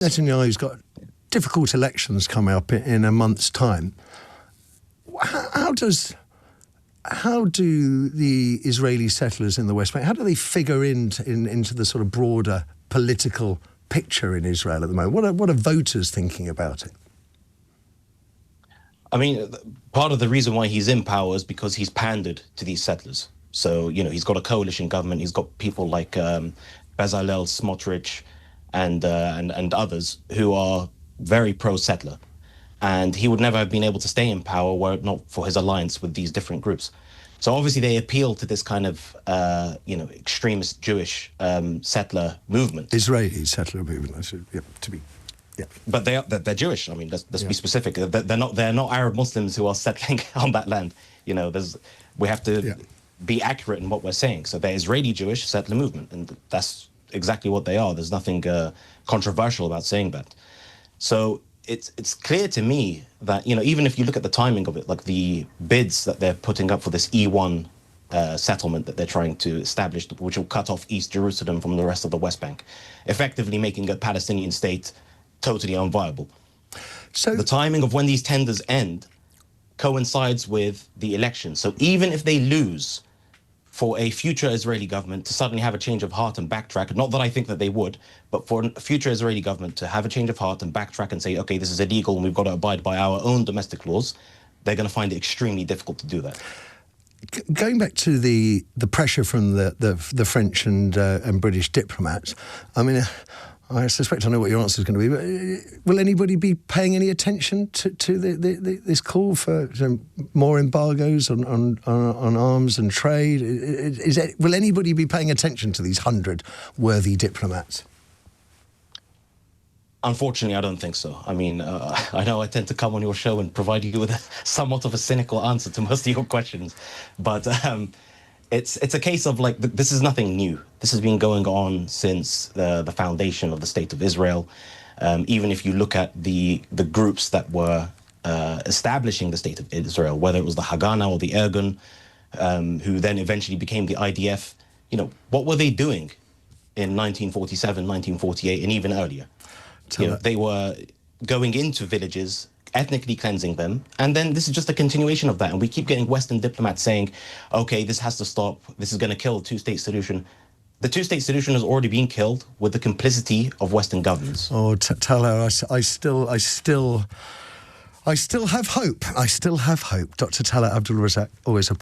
Netanyahu's got difficult elections coming up in a month's time. How do the Israeli settlers in the West Bank, how do they figure into the sort of broader political picture in Israel at the moment? What are voters thinking about it? I mean, part of the reason why he's in power is because he's pandered to these settlers. So, you know, he's got a coalition government. He's got people like Bezalel Smotrich and others who are very pro-settler. And he would never have been able to stay in power were it not for his alliance with these different groups. So obviously they appeal to this kind of, extremist Jewish settler movement. Israeli settler movement, I should, to be... Yeah. But they're Jewish. I mean, let's be specific. They're not Arab Muslims who are settling on that land. You know, we have to be accurate in what we're saying. So they're Israeli Jewish settler movement, and that's exactly what they are. There's nothing controversial about saying that. So it's clear to me that, you know, even if you look at the timing of it, like the bids that they're putting up for this E1 settlement that they're trying to establish, which will cut off East Jerusalem from the rest of the West Bank, effectively making a Palestinian state totally unviable. So the timing of when these tenders end coincides with the election. So even if they lose, for a future Israeli government to suddenly have a change of heart and backtrack, not that I think that they would, but for a future Israeli government to have a change of heart and backtrack and say, okay, this is illegal and we've got to abide by our own domestic laws, they're going to find it extremely difficult to do that. Going back to the pressure from the French and British diplomats, I mean, I suspect I know what your answer is going to be, but will anybody be paying any attention to this call for more embargoes on arms and trade? Will anybody be paying attention to these 100 worthy diplomats? Unfortunately, I don't think so. I mean, I know I tend to come on your show and provide you with somewhat of a cynical answer to most of your questions, but it's a case of, like, this is nothing new. This has been going on since the foundation of the State of Israel. Even if you look at the groups that were establishing the State of Israel, whether it was the Haganah or the Irgun, who then eventually became the IDF, you know, what were they doing in 1947, 1948, and even earlier? You know, they were going into villages, ethnically cleansing them, and then this is just a continuation of that. And we keep getting Western diplomats saying, okay, this has to stop, this is going to kill the two-state solution. The two-state solution has already been killed with the complicity of Western governments. Oh, Tallha, I still have hope. I still have hope. Dr. Tallha Abdulrazaq, always a